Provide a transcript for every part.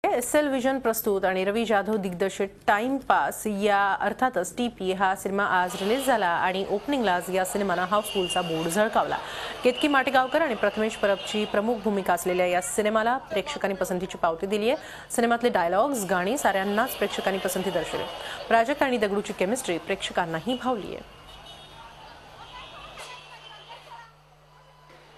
SL vision प्रस्तुत आणि रवी जाधव दिग्दर्शित टाइम पास या अर्थातच टीपी हा सिनेमा आज रिलीज झाला आणि ओपनिंगलाच या सिनेमानं हाऊसफुलचा बोर्ड झळकावला। केतकी माटेगावकर आणि प्रथमेश परबची प्रमुख भूमिका असलेल्या या सिनेमाला प्रेक्षकांनी पसंतीची पावती दिली आहे। सिनेमातले डायलॉग्स गाणी साऱ्यांनाच प्रेक्षकांनी पसंती दर्शवली। प्राजक्त आणि दगडूची केमिस्ट्री प्रेक्षकांनाही भावली आहे।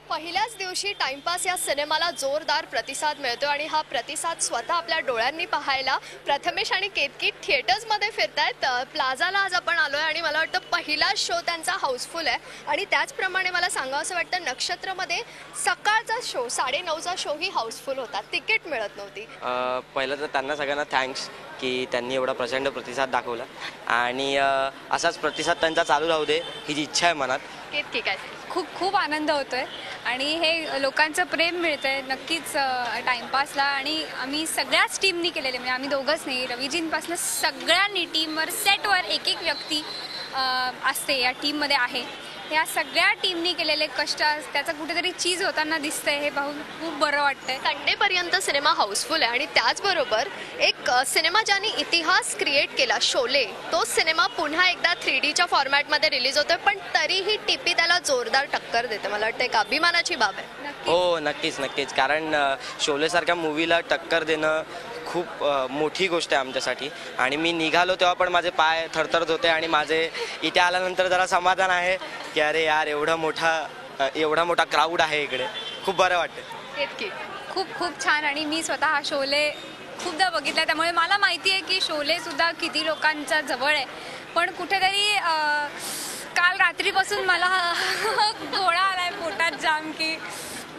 पहिल्याच दिवशी टाइमपास या सिनेमाला जोरदार प्रतिसाद मिळतो आणि हा प्रतिसाद स्वतः आपल्या डोळ्यांनी पाहायला प्रथमेश आणि केतकी थिएटर्समध्ये फिरतायत। प्लाझाला आज आपण आलोय आणि मला वाटतं पहिला शो त्यांचा हाऊसफुल आहे आणि त्याचप्रमाणे मला सांगावंसं वाटतं नक्षत्रमध्ये सकाळचा शो 9:30चा शो ही हाऊसफुल होता, तिकीट मिळत नव्हती। पहिलं तर त्यांना सगळ्यांना थँक्स की त्यांनी एवढा प्रचंड प्रतिसाद दाखवला आणि असाच प्रतिसाद त्यांचा चालू राहू दे ही जी इच्छा आहे मनात। केतकी काय खूप आनंद होतोय आणि हे लोकांचं प्रेम मिळतंय नक्कीच टाइमपासला। आणि आम्ही सगळ्याच टीमनी केलेले, म्हणजे आम्ही दोघंच नाही, रवीजींपासून सगळ्यांनी टीमवर सेटवर एक व्यक्ती असते या टीममध्ये आहे। या सगळ्या टीमनी केलेले कष्ट त्याचं कुठेतरी चीज होताना दिसतंय, हे पाहून खूप बरं वाटतंय। संडेपर्यंत सिनेमा हाऊसफुल आहे आणि त्याचबरोबर एक सिनेमा ज्याने इतिहास क्रिएट केला शोले, तो सिनेमा पुन्हा एकदा 3Dच्या फॉर्मॅटमध्ये रिलीज होतोय, पण तरीही टीपी त्याला जोरदार टक्कर देते। मला वाटतं एक अभिमानाची बाब आहे। हो नक्कीच, कारण शोलेसारख्या मूवीला टक्कर देणं खूप मोठी गोष्ट आहे आमच्यासाठी। आणि मी निघालो तेव्हा पण माझे पाय थरथरत होते आणि माझे इथे आल्यानंतर जरा समाधान आहे की अरे यार एवढा मोठा क्राऊड आहे इकडे, खूप बरं वाटतं। खूप छान। आणि मी स्वतः हा शोले खूपदा बघितला, त्यामुळे मला माहिती आहे की शोले सुद्धा किती लोकांच्या जवळ आहे। पण कुठेतरी काल रात्रीपासून मला गोळा आलाय पोटात जाम की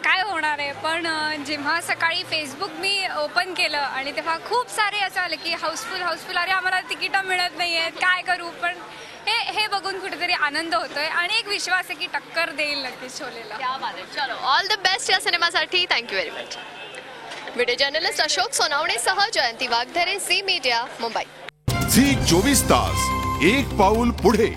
काय होणार आहे। पण जेव्हा सकाळी फेसबुक मी ओपन केलं आणि तेव्हा खूप सारे असं आले की हाऊसफुल, अरे आम्हाला तिकीटं मिळत नाही आहेत, काय करू। पण हे बघून कुठेतरी आनंद होतोय आणि एक विश्वास आहे की टक्कर देईल नक्कीच शोलेला। चलो ऑल द बेस्ट या सिनेमासाठी। Thank you very much. Video journalist Ashok सोनावणेसह जयंती वाघधरे, झी मीडिया, मुंबई। झी 24 तास एक पाऊल पुढे।